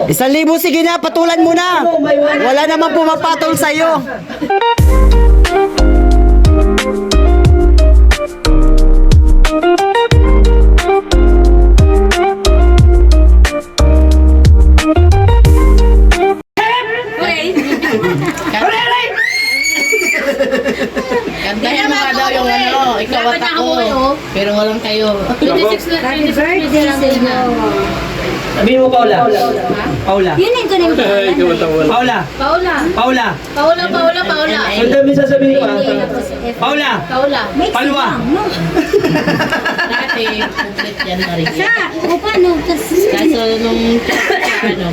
1,000, sige na, patulan mo na. Wala namang pumapatol sa'yo. Kantahin mo nga daw yung ano, ikaw at ako. Pero walang kayo. 26 na, 26 birthday sa inyo. Sabihin mo, Paula. Paula. Yun yung ganun Paula. Paula. Paula. Paula. Ang dami sasabihin ko. Paula. Paula. Palwa. Dati, complete yan na rin. O paano? Kaso nung ano,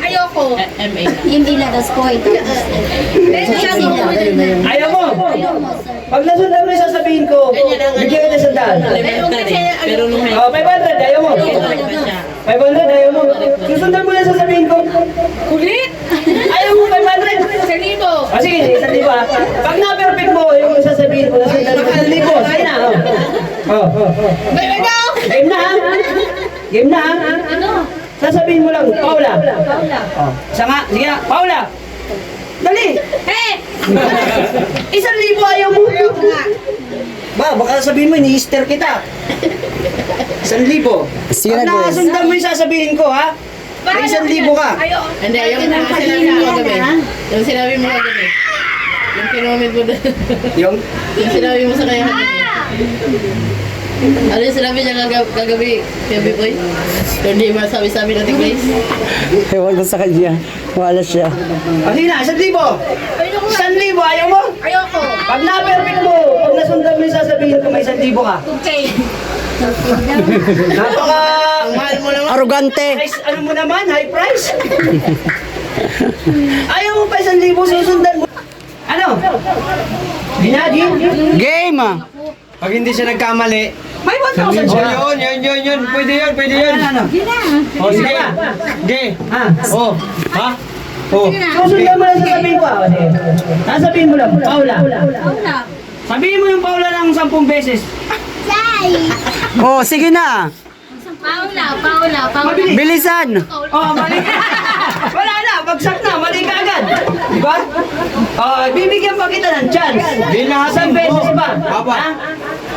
Ayoko. MA. Yung iladas ko ito. Ayaw mo. Pag nasundan mo yung sasabihin ko, bigyan kita sa daan. Pero nung may 500, ayaw mo. 500, ayaw mo. Susundan mo yung sasabihin ko. kulit! Ayaw mo, 500. Sa libo! Sige, 1,000 ha. Pag na-perfect mo yung sasabihin ko, nasundan mo 1,000. Sige na, Game na, ha? Game na, ha? Ano? Sasabihin mo lang, Paula. Isa nga, sige na, Paula. Dali! Hey! 1,000 ayaw mo. Ba, baka sabihin mo, ni-easter kita. 1,000. Sige Pag na, Grace. nakasundan mo yung sasabihin ko, ha? May 1,000 ka. Hindi, yung sinabi mo kagabi. Yung sinabi mo kagabi. Yung kinomment mo doon. Yung? Yung sinabi mo sa kanya kagabi. Ano yung sinabi niya kagabi? Kagabi boy? Yung di ba sabi-sabi natin Grace? Ewan ko sa kanya. Wala siya. Sige na, 1,000. 1,000, ayaw mo? Ayoko! Pag na-perfect mo, pag nasundan mo yung sasabihin ko, may 1,000 ka. Okay. Napaka... Ang mahal mo naman. Arrogante. Price, ano mo naman, high price? Ayaw mo pa 1,000, susundan mo. Ano? Ginagi? Game. Pag hindi siya nagkamali, May 1,000 siya. yun. Pwede yun. Ano? O, sige. Sige. Ha? O, ha? O. Susundan mo lang sasabihin ko. Sasabihin mo lang, Paula. Sabihin mo yung Paula ng 10 beses. Oh, sige na. Paula. Bilisan. Oh, mali ka. Wala na, bagsak na, mali ka agad. Diba? Oh, bibigyan pa kita ng chance. Di na 10 beses pa. Papa. Ha?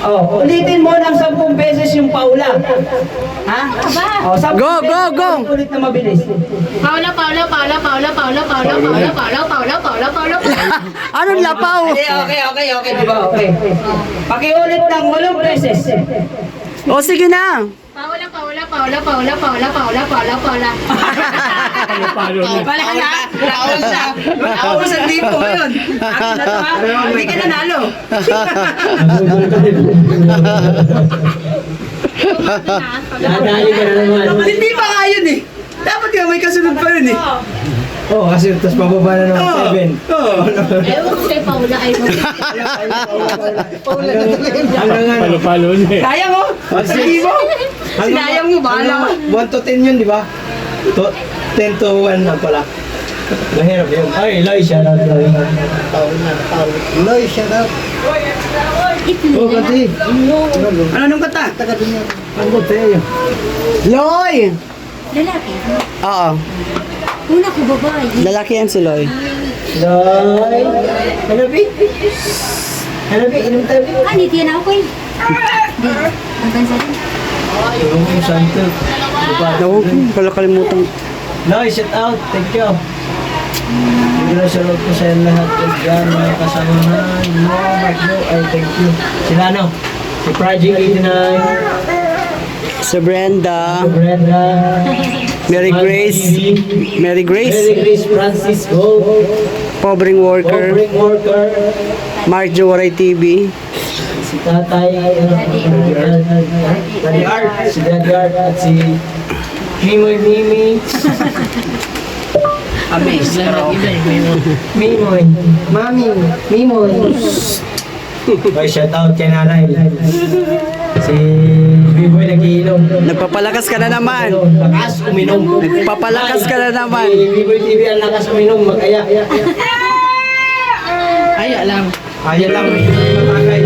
Oh, ulitin mo ng 10 beses yung Paula. Ha? Oh, 10 Go, beses, go, go. Ulit na mabilis. Paula. Anong lapaw? Okay. Diba? Okay. Pakiulit ng 8 beses. Oh, sige na. Paula. Wala na. Ako mo sa tipo ngayon. Akin na to ha. Hindi ka nanalo. Nadali ka na naman. Hindi pa nga yun eh. Dapat nga may kasunod pa yun eh. Oh, kasi tapos pababa na ng 7. Ewan ko kay Paula ay mo. Hanggang ano? Kaya mo? Sige mo? Sinayang mo, bahala ka. 1 to 10 yun, di ba? 10 to 1 na pala. Mahirap yun. Ay, Loy, shout out, Loy. Loy, shout out. Oh, kasi. Ano nung kata? Ang good sa'yo. Loy. Lalaki. Oo. Una ko babae. Lalaki yan si Loy. Loy. Hanabi? Hanabi, inom tayo. Hindi tiyan ako eh. Ang bansa din. Yung santo. No, wala kalimutan. Loy, shout out. Thank you. Shout out po sa lahat dyan mga kasamahan mo. Marco, ay thank you. Sila ano? Si Project 89. Si Brenda. Brenda. Mary Grace. Mary Grace. Mary Grace Francisco. Pobreng worker. Covering worker. Mark Jowaray TV. Si Tatay. Daddy Art. Si Daddy Art. At si Mimoy Mimi. Mimoy. Mami. Mimoy. Ay, shout out kay nanay. Si Biboy nag-iinom. Nagpapalakas ka na naman. Lakas uminom. Nagpapalakas ka na naman. Si Biboy TV ang lakas uminom. Mag-aya. Aya lang. Aya lang. Matagay.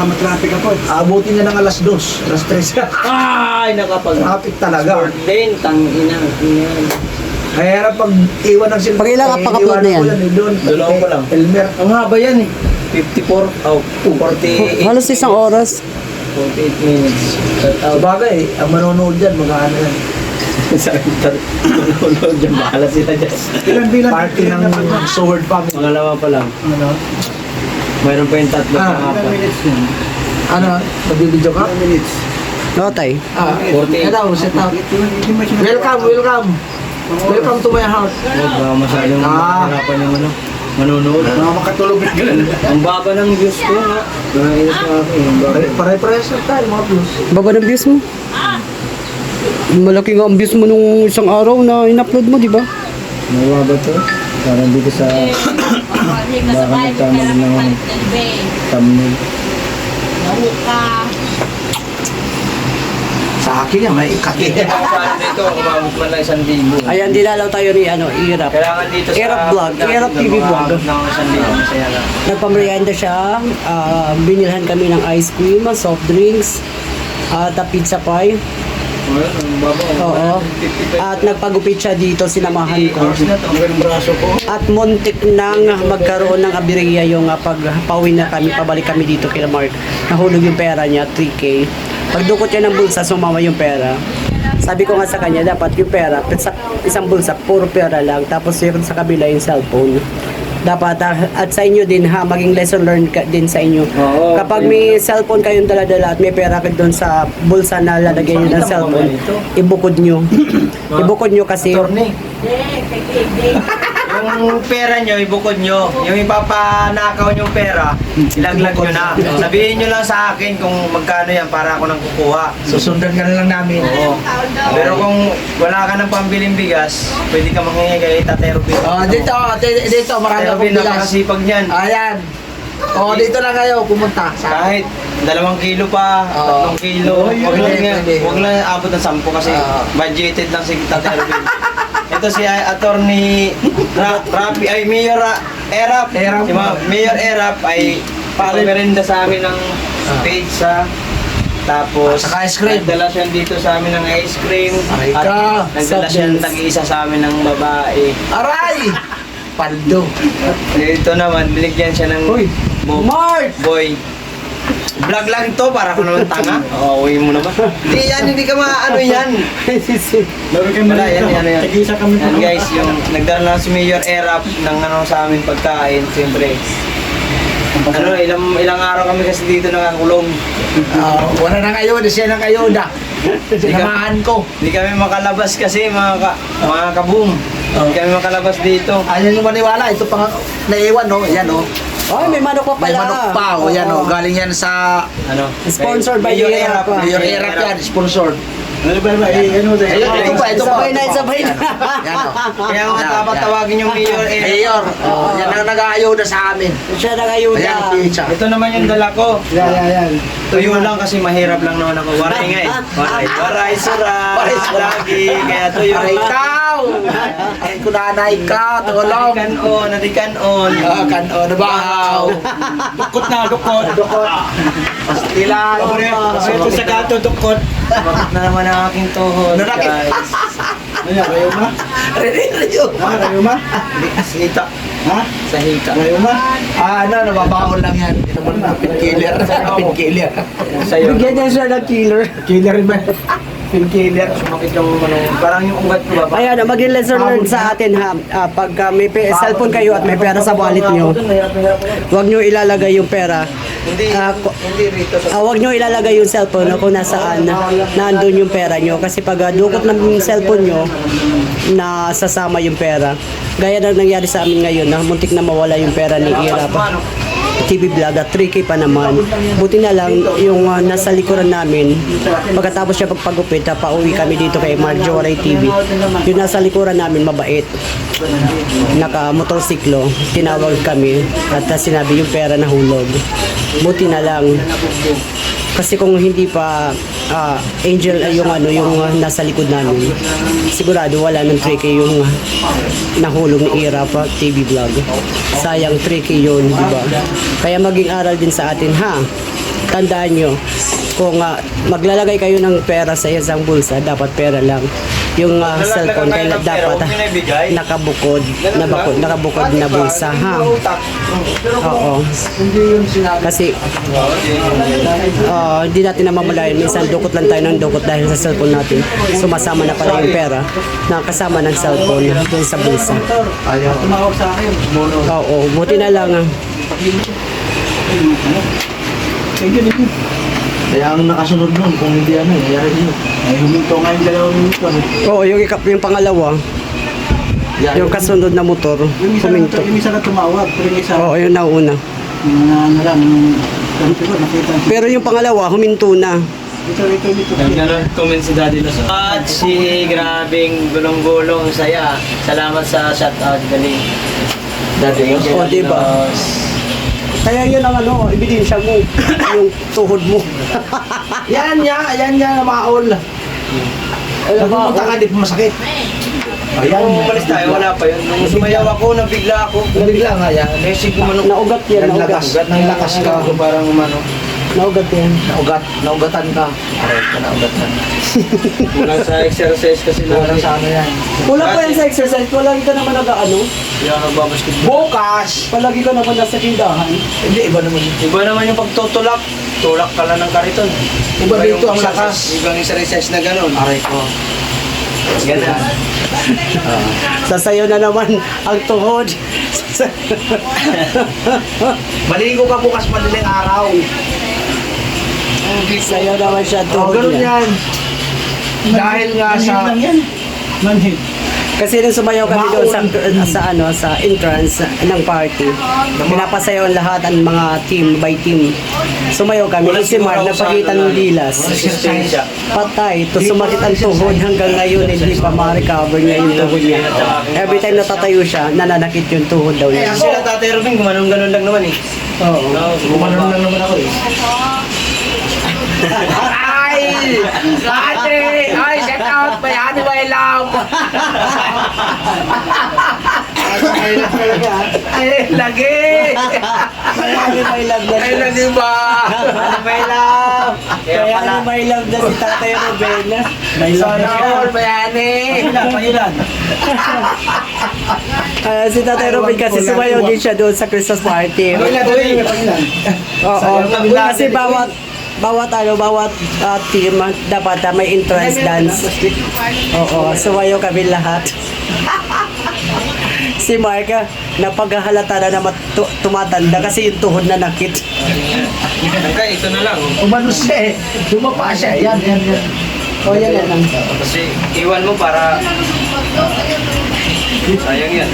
matraffic ako. Abutin na ng alas 2, alas 3. Ay, nakapag... Traffic talaga. Sport din, tangina. Kaya pag iwan ng cellphone. Pag ilang upload na yan? Doon. Dalawa pa lang. Elmer. Ang haba yan eh. 54, oh, 48. Halos isang oras. 48 minutes. Sabagay, ang manonood dyan, mag-ano yan. Nanonood dyan, bahala sila dyan. Bilang party ng Sword Family. Pangalawa pa lang. Ano? Mayroon pa yung tatlo pa nga pa. Ano? Magbibideo ka? Minutes. No, tay. 48. Ano? Set up. Welcome. Welcome to my house. Huwag ba masyadong mahirapan yung ano? Manonood. Mga makatulog na gano'n. Ang baba ng views ko nga. Nakainis na ako eh. Pare-parehas na tayo, mga views. Baba ng views mo. Malaki nga ang views mo nung isang araw na in-upload mo, di ba? Mababa to. Parang dito sa baka nagtama din ng thumbnail. Sa akin yan, may ikati. Saan dito, umabot man lang 1,000. Ayan, dinalaw tayo ni Irap. Kailangan dito sa... Irap vlog, Irap TV vlog. Umabot ng 1,000. Masaya lang. Nagpamerienda siya, binilhan kami ng ice cream, soft drinks, at pizza pie. Ang baba. Oo. At nagpagupit siya dito, sinamahan ko. Hours na to. Ang braso ko. At muntik nang magkaroon ng abiriya yung pagpauwi na kami, pabalik kami dito kila Mark. Nahulog yung pera niya, 3K. Pagdukot niya ng bulsa, sumama yung pera. Sabi ko nga sa kanya, dapat yung pera, sa isang bulsa, puro pera lang. Tapos yung sa kabila yung cellphone. Dapat, at sa inyo din ha, maging lesson learned din sa inyo. Oo, Kapag may cellphone kayong dala-dala at may pera kayo doon sa bulsa na lalagyan nyo ng cellphone, ibukod nyo. Ibukod nyo kasi... Attorney. Yung pera nyo, ibukod nyo. Yung ipapanakaw yung pera, ilaglag nyo na. Sabihin nyo lang sa akin kung magkano yan para ako nang kukuha. Susundan ka na lang namin. Oo. Pero kung wala ka ng pambiling bigas, pwede ka manghingi kay Tatero Bin. Dito, marami Tatero akong Bin, bilas. napakasipag niyan. Ayan. Dito lang kayo, pumunta. Kahit 2 kilo pa, 3 kilo, Oo, huwag lang, pwede. huwag lang abot ng 10 kasi budgeted lang si Tatero Bin. Ito si Attorney Rapi, ay Mayor Erap. Si Mayor Erap ay pamerenda sa amin ng pizza. Tapos, saka ice cream. nagdala siya dito sa amin ng ice cream. Aray At ka. nagdala siya ng tag-isa sa amin ng babae. Aray! Paldo. Dito naman, binigyan siya ng Mark! boy. Vlog lang to, para ko naman tanga. Oo, uwi mo na ba? Hindi ka maano yan. Wala, yan. Tag-isa kami Yan guys, yung nagdala lang si Mayor Erap ng ano sa amin pagkain, siyempre. Ano, ilang araw kami kasi dito nakakulong. Wala na kayo, siya na kayo na. Sinamahan ko. Hindi kami makalabas kasi mga kaboom. Hindi kami makalabas dito. Ayaw nyo maniwala, ito pang naiwan, no? Yan, no? Ay, may manok pa May pala. manok pa, yan, no? Galing yan sa Ano? Sponsored by Mayor Erap. Mayor Erap yan, sponsored. Ano ba? Ano ba? Ayun, ito pa. Sabay na, sabay na. Yan, no? Kaya nga dapat tawagin yung Mayor Erap. Mayor, yan ang nag-aayaw na sa amin. Siya nag-ayuda. Ayan, pizza. Ito naman yung dala ko. Yan. Tuyo lang kasi mahirap lang naman ako. Waray nga eh. Waray sura. Lagi. Kaya tuyo. Aray ikaw! Ay, kunanay ka, tulong. Nadikan-on. Kanon, bahaw. Dukot na, dukot. Pastilan. Ito sa gato, dukot. Bakit na naman ang aking tuhod, Nanakit. guys? Ano, kayo ma? Riniyo. Kayo ma? Sa hita. Ha? Sa hita. Kayo ma? Nababaon lang yan. Ito mo na, painkiller. Painkiller. Sa'yo. Bigyan niya siya ng killer. Killer rin ba? Painkiller. Sumakit yung ano. Parang yung ugat ko ba? Ayan, maging lesson learned sa atin ha. Pagka may cellphone kayo at may pera sa wallet nyo, huwag nyo ilalagay yung pera. Hindi rito sa... Huwag nyo ilalagay yung cellphone kung nasaan nandun yung pera nyo. Kasi pag dukot ng cellphone nyo, nasasama yung pera. Gaya na nangyari sa amin ngayon, na muntik na mawala yung pera ni Irap. TV vlog at 3K pa naman. Buti na lang yung nasa likuran namin. Pagkatapos siya pagpagupit, pauwi kami dito kay Marjorie TV. Yung nasa likuran namin, mabait. Naka-motorsiklo. Tinawag kami at sinabi yung pera nahulog. Buti na lang. Kasi kung hindi pa Angel yung nasa likod namin, sigurado wala ng 3K yung nahulog ni Irap TV vlog. Sayang 3K yun, di ba? Kaya maging aral din sa atin ha. tandaan nyo, kung maglalagay kayo ng pera sa isang bulsa, dapat pera lang. Yung cellphone, kaya dapat nakabukod na bulsa, ha? Oo. Kasi, hindi natin namamalayan. Minsan, dukot lang tayo ng dukot dahil sa cellphone natin. Sumasama na pala yung pera na kasama ng cellphone dun sa bulsa. Ayaw. Tumawag sa akin. Oo, buti na lang. Thank you. Kaya ang nakasunod nun, kung hindi nangyari yun. Ay, huminto nga yung 2 minuto. Oo, yung pangalawa, yung kasunod na motor, huminto. Yung isa na tumawag, pero yung isa, Oo, yun nauna. ano lang, yung nakita. Pero yung pangalawa, huminto na. Ito. Nag-comment si Daddy Los. At si grabing gulong-gulong saya. Salamat sa shoutout galing. Daddy Los. O, diba? Kaya yun ang ebidensya mo, yung tuhod mo. Yan niya, maol. Pumunta ka, di pa masakit. Ayan, umalis tayo, wala pa yun. Nung sumayaw ako, nabigla ako. Nabigla nga yan. Kasi gumanong Naugat yan, naugat. Nang lakas ka. parang umano. Naugat yan. Naugatan ka. Aray ka na ugatan. Wala sa exercise kasi Wala lang. sa ano yan. Wala pa yan sa exercise, palagi ka naman Hindi ako nagbabasketball. Bukas! palagi ka naman nasa tindahan. Hindi, iba naman yun. Iba naman yung pagtutulak. Tulak ka lang ng kariton. Iba dito yung ang lakas. Ibang exercise na gano'n. Aray ko. Ganun. Sasayo na naman ang tuhod. Maligo ka bukas madaling araw. Sayo naman siya tuhod Ganun niya. yan. Dahil nga sa... Manhid. Kasi nung sumayaw kami doon sa entrance ng party, pinapasayaw lahat ang mga team by team. Sumayaw kami, Walang si Mark siguro napakita sa ng ano, dilas. resistensya. Patay, to sumakit ang tuhod hanggang ngayon hindi pa ma-recover niya yung tuhod niya. Every time natatayo siya, nananakit yung tuhod daw niya. Kasi sila Tatay Robin, gumanon-ganon lang naman eh. Oo. Gumanon lang naman ako eh. Ay! Ate! Ay, shout out! Bayani, my love! Ay, lagi! Kaya may love na Ay, lagi ba? may love. Kaya may love na si Tatay Ruben. Sana all, bayani! Si Tatay Ruben kasi sumayaw din siya doon sa Christmas party. Oo. Kasi bawat team dapat may entrance dance. Oo, sumayaw kami lahat. Si Mark, napaghahalata na tumatanda kasi yung tuhod na nakit. Okay, ito na lang. Umano siya eh. Dumapa siya. Yan. O, yan na lang. Kasi iwan mo para... Sayang yan.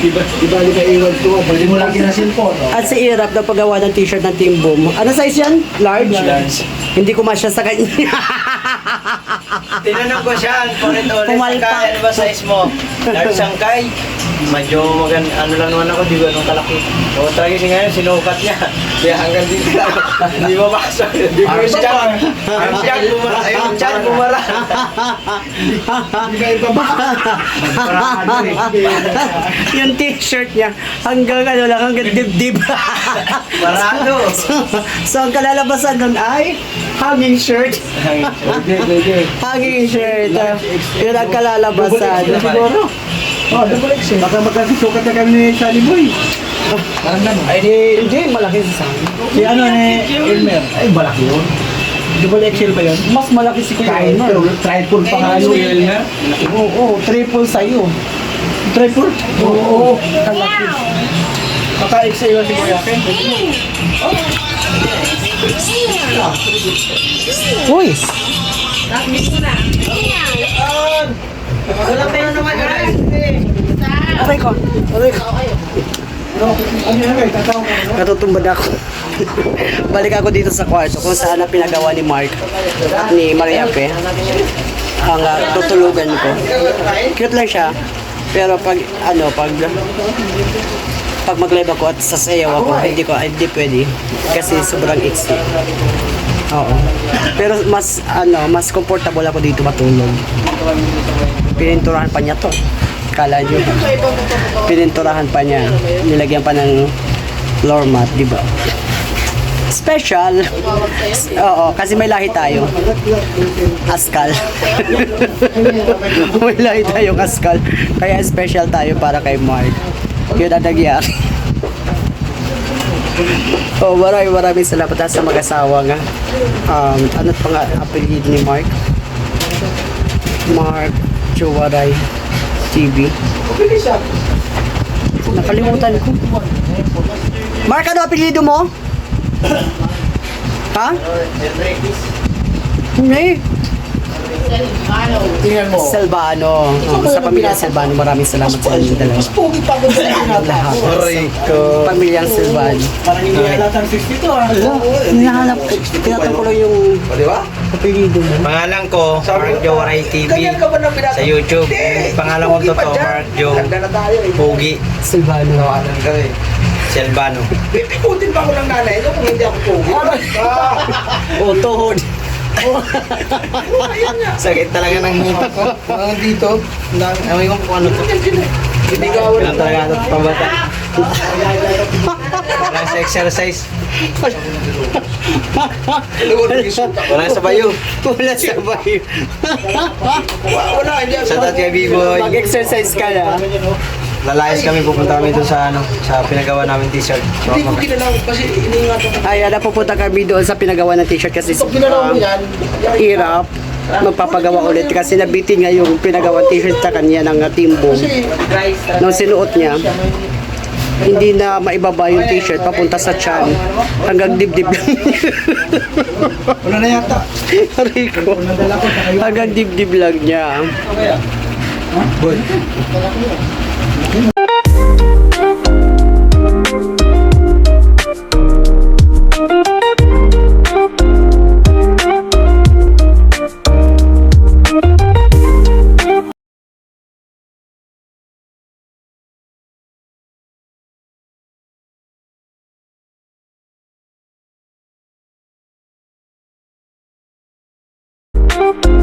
Iba ka iwan ko. Pwede mo lagi na cellphone. At si Irap na paggawa ng t-shirt ng Team Boom. Ano size yan? Large? Hindi ko masya sa kanya. Tinanong ko siya, ulit Pumalpak. sangkay, ano ba size mo? Large sangkay. Medyo ano lang naman ako, di ba nung kalaki. O talaga kasi ngayon, sinukat niya. Kaya hanggang dito lang, hindi mapasok. Yung chan bumara. Hindi ka iba ba? Yung t-shirt niya hanggang hanggang dibdib. Marado. So ang kalalabasan nun ay hanging shirt. Hanging shirt. Yun ang kalalabasan. Siguro. Double X eh. Baka magkasukat na kami ni Sally Boy. Parang gano'n. Ay hindi, malaki sa akin. Si ano ni Elmer. Ay, malaki yun. Double XL ba yun? Mas malaki si Kuya Kahit Elmer. triple pa nga yun. Oo, triple sa'yo. Triple? Oo, kalaki. Kaka-XL si Kuya Ken. Uy! Wala pa yun naman. Aray ko! Aray ko! Ano yun eh? Tatawag ka. Natutumbad ako. Balik ako dito sa kwarto kung saan na pinagawa ni Mark at ni Maria Pe ang tutulugan ko. Cute lang siya. Pero pag mag-live ako at sasayaw ako, hindi pwede kasi sobrang iksi. Oo. Pero mas comfortable ako dito matulog. Pininturahan pa niya to. Kala nyo. Pininturahan pa niya. Nilagyan pa ng floor mat, di ba? Special. Oo, kasi may lahi tayo. Askal. May lahi tayong askal. Kaya special tayo para kay Mark. Yun ang nangyari. Oh, maraming salamat sa mag-asawa nga. Ano pa nga apelido ni Mark? Mark Chuwaray TV. Nakalimutan ko. Mark, ano apelido mo? Ha? Hindi. Tingnan mo. Salvano. Sa pamilya Salvano, maraming salamat sa inyo dalawa. Pogi pa ako sa Lahat. Rico. Pamilyang Salvano. Parang hindi halatang 62 ah. Hinahanap ko. Tinatanong ko lang yung Di ba? apelido mo. Pangalan ko, Mark Joe Waray TV. Ganyan ka ba nang Sa YouTube. Pangalan ko totoo, Mark Joe Handa na tayo eh. Pogi Salvano. Selvano. Pipikutin pa ako ng nanay no kung hindi ako pogi. O, tuhod. Sakit talaga ng ngipin ko. Mga dito. Amoy ko kung ano to. Hindi ka Wala talaga ito pabata. Wala sa exercise. Wala sa bayo. Wala sa bayo. Wala, hindi Sa dati kay B-Boy. Mag-exercise ka na. Lalayas kami, pupunta kami doon sa sa pinagawa namin t-shirt. Hindi ko kinalaw kasi iniingatan ko. Ay, pupunta kami doon sa pinagawa ng t-shirt kasi Pag kinalaw mo yan, hirap magpapagawa ulit kasi nabitin nga yung pinagawa t-shirt sa kanya ng Timbo. kasi Nung sinuot niya, hindi na maibaba yung t-shirt papunta sa tiyan. Hanggang dibdib lang. wala na yata. Rico. Hanggang dibdib lang niya. Thank you.